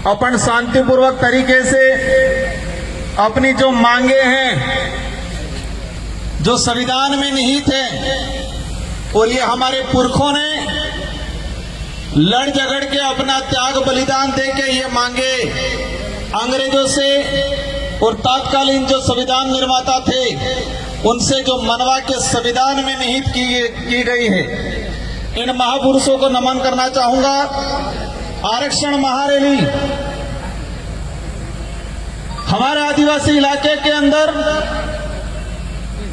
अपन शांतिपूर्वक तरीके से अपनी जो मांगे हैं, जो संविधान में निहित है, और ये हमारे पुरखों ने लड़ झगड़ के अपना त्याग बलिदान दे के ये मांगे अंग्रेजों से और तत्कालीन जो संविधान निर्माता थे उनसे जो मनवा के संविधान में निहित की गई है। इन महापुरुषों को नमन करना चाहूंगा। आरक्षण महारैली हमारे आदिवासी इलाके के अंदर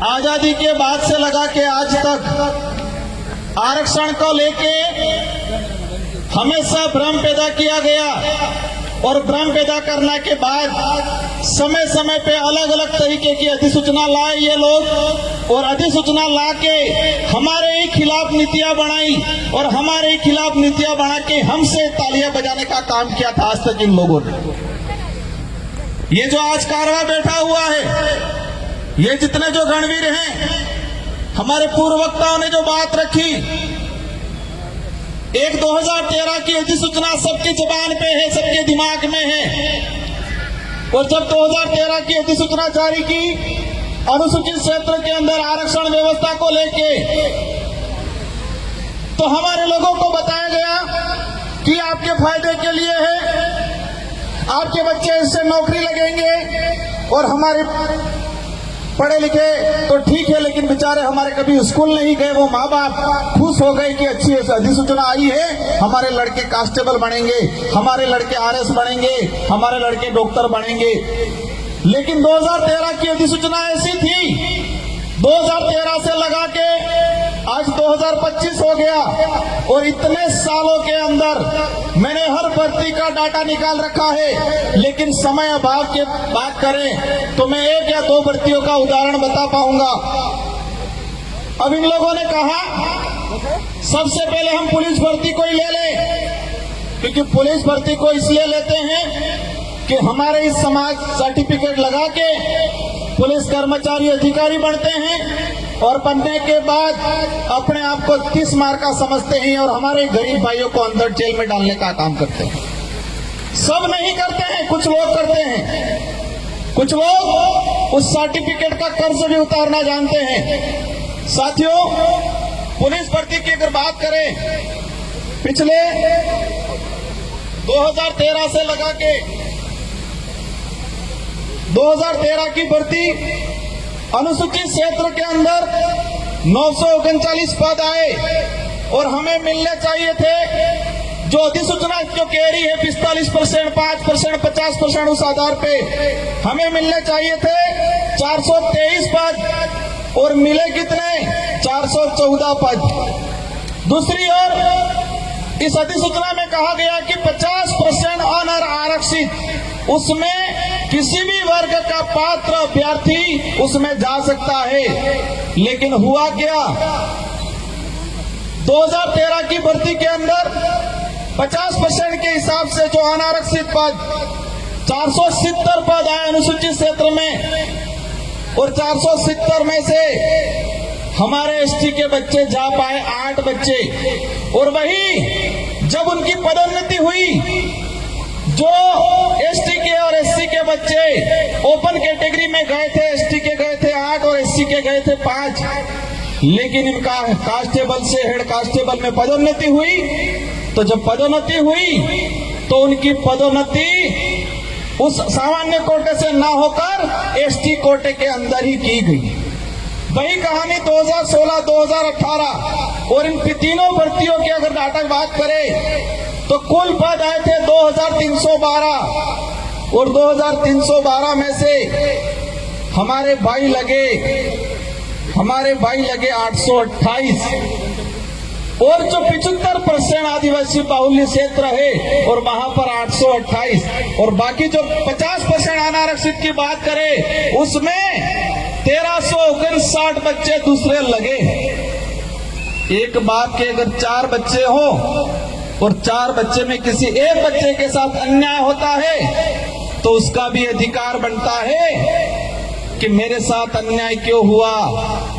आजादी के बाद से लगा के आज तक आरक्षण को लेके हमेशा भ्रम पैदा किया गया, और भ्रम पैदा करने के बाद समय समय पे अलग अलग तरीके की अधिसूचना लाए ये लोग, और अधिसूचना ला के हमारे ही खिलाफ नीतियां बनाई, और हमारे ही खिलाफ नीतियां बना के हमसे तालियां बजाने का काम किया था आज तक इन लोगों ने। ये जो आज कारवा बैठा हुआ है, ये जितने जो गणवीर हैं, हमारे पूर्व वक्ताओं ने जो बात रखी, एक 2013 की अधिसूचना सबकी जुबान पे है, सबके दिमाग में है, और जब 2013 की अधिसूचना जारी की अनुसूचित क्षेत्र के अंदर आरक्षण व्यवस्था को लेके, तो हमारे लोगों को बताया गया कि आपके फायदे के लिए है, आपके बच्चे इससे नौकरी लगेंगे, और हमारे पढ़े लिखे तो ठीक है लेकिन बेचारे हमारे कभी स्कूल नहीं गए, वो माँ बाप खुश हो गए कि अच्छी अधिसूचना आई है, हमारे लड़के कांस्टेबल बनेंगे, हमारे लड़के आरएस बनेंगे, हमारे लड़के डॉक्टर बनेंगे। लेकिन 2013 की अधिसूचना ऐसी थी, 2013 से लगा के आज 2025 हो गया, और इतने सालों के अंदर मैंने हर भर्ती का डाटा निकाल रखा है, लेकिन समय अभाव की बात करें तो मैं 1 या 2 भर्तियों का उदाहरण बता पाऊंगा। अब इन लोगों ने कहा सबसे पहले हम पुलिस भर्ती को ही ले लें, क्योंकि पुलिस भर्ती को इसलिए लेते हैं कि हमारे इस समाज सर्टिफिकेट लगा के पुलिस कर्मचारी अधिकारी बनते हैं, और बनने के बाद अपने आप को 30 मार का समझते हैं, और हमारे गरीब भाइयों को अंदर जेल में डालने का काम करते हैं। सब नहीं करते हैं, कुछ लोग करते हैं, कुछ लोग उस सर्टिफिकेट का कर्ज भी उतारना जानते हैं। साथियों, पुलिस भर्ती की अगर बात करें, पिछले 2013 से लगा के 2013 की भर्ती अनुसूचित क्षेत्र के अंदर 939 पद आए, और हमें मिलने चाहिए थे जो अधिसूचना जो कह रही है 45%, 5%, 50% उस आधार पे हमें मिलने चाहिए थे 423 पद, और मिले कितने? 414 पद। दूसरी ओर इस अधिसूचना में कहा गया कि 50% ऑनर आरक्षित, उसमें किसी भी वर्ग का पात्र अभ्यर्थी उसमें जा सकता है। लेकिन हुआ क्या? 2013 की भर्ती के अंदर 50% के हिसाब से जो अनारक्षित पद 470 पद आए अनुसूचित क्षेत्र में, और 470 में से हमारे एसटी के बच्चे जा पाए 8 बच्चे, और वही जब उनकी पदोन्नति हुई, जो एसटी के और एससी के बच्चे ओपन कैटेगरी में गए थे, एसटी के गए थे 8 और एससी के गए थे 5, लेकिन इनका कांस्टेबल से हेड कांस्टेबल में पदोन्नति हुई। तो जब पदोन्नति हुई तो उनकी पदोन्नति उस सामान्य कोटे से ना होकर एसटी कोटे के अंदर ही की गई। वही कहानी 2016, 2018, और इन तीनों भर्तियों की अगर डाटा बात करें तो कुल पद आए थे 2312, और 2312 में से हमारे भाई लगे 828, और जो 75% आदिवासी बाहुल्य क्षेत्र है और वहां पर 828, और बाकी जो 50% अनारक्षित की बात करें उसमें 1359 बच्चे दूसरे लगे। एक बाप के अगर 4 बच्चे हो और 4 बच्चे में किसी एक बच्चे के साथ अन्याय होता है तो उसका भी अधिकार बनता है कि मेरे साथ अन्याय क्यों हुआ।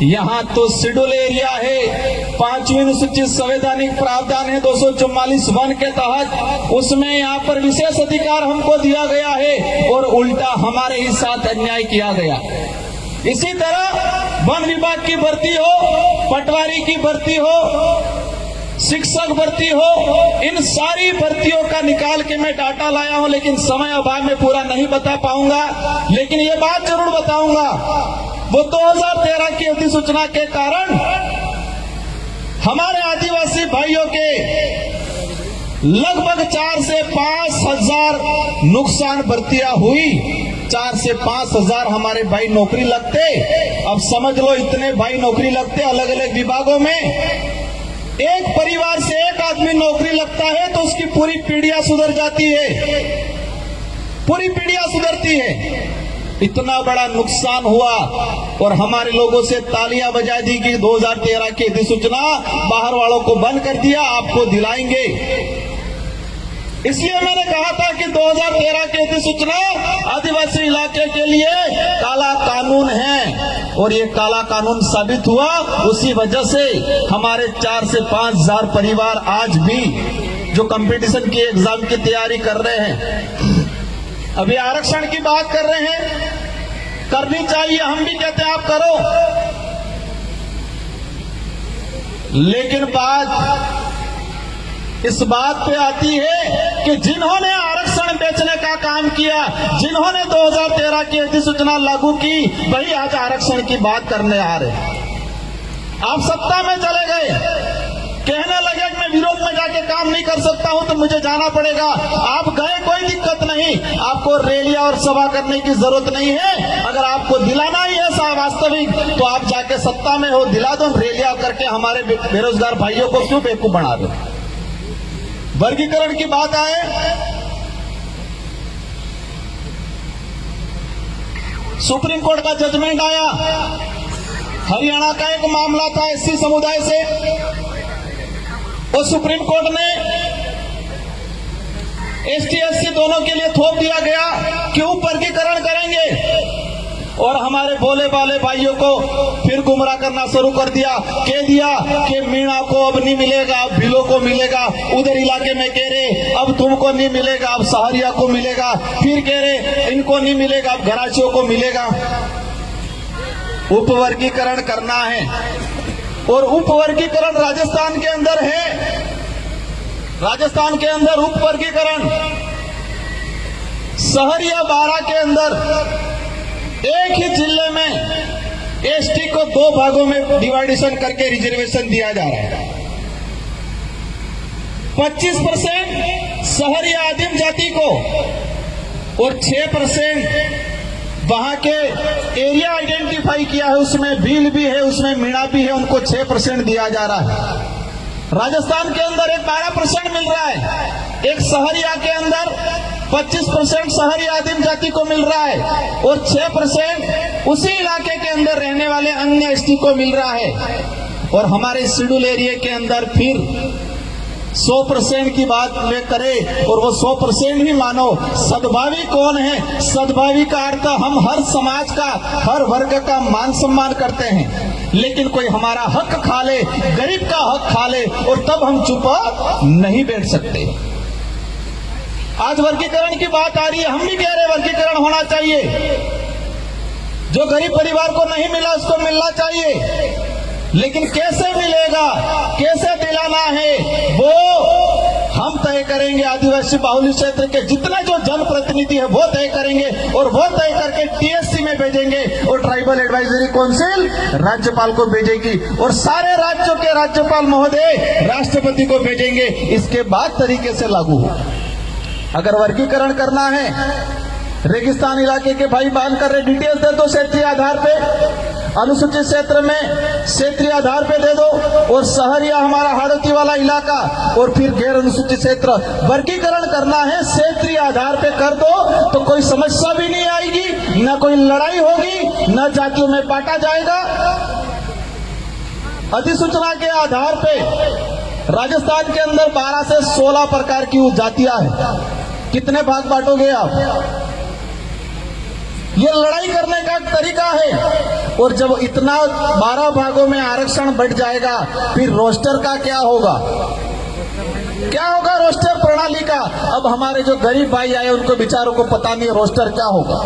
यहाँ तो शेड्यूल एरिया है, 5वीं अनुसूचित संवैधानिक प्रावधान है 244(1) के तहत, उसमें यहाँ पर विशेष अधिकार हमको दिया गया है और उल्टा हमारे ही साथ अन्याय किया गया। इसी तरह वन विभाग की भर्ती हो, पटवारी की भर्ती हो, शिक्षक भर्ती हो, इन सारी भर्तियों का निकाल के मैं डाटा लाया हूं, लेकिन समय अभाव में पूरा नहीं बता पाऊंगा। लेकिन ये बात जरूर बताऊंगा, वो 2013 की अधिसूचना के कारण हमारे आदिवासी भाइयों के लगभग 4 से 5 हजार नुकसान भर्तियां हुई। 4 से 5 हजार हमारे भाई नौकरी लगते। अब समझ लो इतने भाई नौकरी लगते अलग अलग विभागों में। एक परिवार से एक आदमी नौकरी लगता है तो उसकी पूरी पीढ़ियां सुधर जाती है, पूरी पीढ़ियां सुधरती है। इतना बड़ा नुकसान हुआ और हमारे लोगों से तालियां बजा दी कि 2013 की अधिसूचना बाहर वालों को बंद कर दिया, आपको दिलाएंगे। इसलिए मैंने कहा था कि 2013 की अधिसूचना आदिवासी इलाके के लिए काला कानून है और ये काला कानून साबित हुआ। उसी वजह से हमारे 4 से 5 हजार परिवार आज भी जो कंपटीशन की एग्जाम की तैयारी कर रहे हैं, अभी आरक्षण की बात कर रहे हैं, करनी चाहिए, हम भी कहते हैं आप करो, लेकिन बात इस बात पे आती है कि जिन्होंने आरक्षण बेचने का काम किया, जिन्होंने 2013 की अधिसूचना लागू की, वही आज आरक्षण की बात करने आ रहे। आप सत्ता में चले गए, कहने लगे कि मैं विरोध में जाके काम नहीं कर सकता हूं तो मुझे जाना पड़ेगा। आप गए, कोई दिक्कत नहीं, आपको रैलियां और सभा करने की जरूरत नहीं है। अगर आपको दिलाना ही है वास्तविक तो आप जाके सत्ता में हो, दिला दो, रैलियां करके हमारे बेरोजगार भाइयों को क्यों बेवकूफ बना दो। वर्गीकरण की बात आए, सुप्रीम कोर्ट का जजमेंट आया, हरियाणा का एक मामला था एससी समुदाय से, और सुप्रीम कोर्ट ने एसटी एससी दोनों के लिए थोप दिया गया कि उप वर्गीकरण करेंगे, और हमारे भोले भाले भाइयों को फिर गुमराह करना शुरू कर दिया। कह दिया कि मीणा को अब नहीं मिलेगा, अब भीलों को मिलेगा। उधर इलाके में कह रहे अब तुमको नहीं मिलेगा, अब सहारिया को मिलेगा। फिर कह रहे इनको नहीं मिलेगा, अब घराचियों को मिलेगा। उप वर्गीकरण करना है और उप वर्गीकरण राजस्थान के अंदर है। राजस्थान के अंदर उप वर्गीकरण सहरिया बारा के अंदर एक ही जिले में एसटी को 2 भागों में डिवाइडेशन करके रिजर्वेशन दिया जा रहा है। 25% शहरी आदिम जाति को और 6% वहां के एरिया आइडेंटिफाई किया है, उसमें भील भी है, उसमें मीणा भी है, उनको 6% दिया जा रहा है। राजस्थान के अंदर एक 12% मिल रहा है। एक सहरिया के अंदर 25% शहरी आदिम जाति को मिल रहा है और 6% उसी इलाके के अंदर रहने वाले अन्य एसटी को मिल रहा है। और हमारे शेड्यूल एरिया के अंदर फिर 100% की बात वे करें और वो 100% ही मानो। सद्भावी कौन है? सद्भावी का अर्थ हम हर समाज का, हर वर्ग का मान सम्मान करते हैं, लेकिन कोई हमारा हक खा ले, गरीब का हक खा ले और तब हम चुप नहीं बैठ सकते। आज वर्गीकरण की बात आ रही है, हम भी कह रहे वर्गीकरण होना चाहिए। जो गरीब परिवार को नहीं मिला उसको मिलना चाहिए, लेकिन कैसे मिलेगा, कैसे दिलाना है, वो हम तय करेंगे। आदिवासी बाहुल्य क्षेत्र के जितने जो जनप्रतिनिधि है वो तय करेंगे और वो तय करके टीएससी में भेजेंगे और ट्राइबल एडवाइजरी काउंसिल राज्यपाल को भेजेगी और सारे राज्यों के राज्यपाल महोदय राष्ट्रपति को भेजेंगे। इसके बाद तरीके से लागू हो। अगर वर्गीकरण करना है, रेगिस्तान इलाके के भाई बहन कर रहे, डिटेल्स दे दो क्षेत्रीय आधार पे, अनुसूचित क्षेत्र में क्षेत्रीय आधार पे दे दो, और शहरिया हमारा हाड़ोती वाला इलाका और फिर गैर अनुसूचित क्षेत्र वर्गीकरण करना है, क्षेत्रीय आधार पे कर दो तो कोई समस्या भी नहीं आएगी, न कोई लड़ाई होगी, न जातियों में बांटा जाएगा। अधिसूचना के आधार पे राजस्थान के अंदर 12 से 16 प्रकार की जातियां हैं। कितने भाग बांटोगे आप? ये लड़ाई करने का तरीका है। और जब इतना 12 भागों में आरक्षण बढ़ जाएगा, फिर रोस्टर का क्या होगा? क्या होगा रोस्टर प्रणाली का? अब हमारे जो गरीब भाई आए उनको बेचारों को पता नहीं रोस्टर क्या होगा।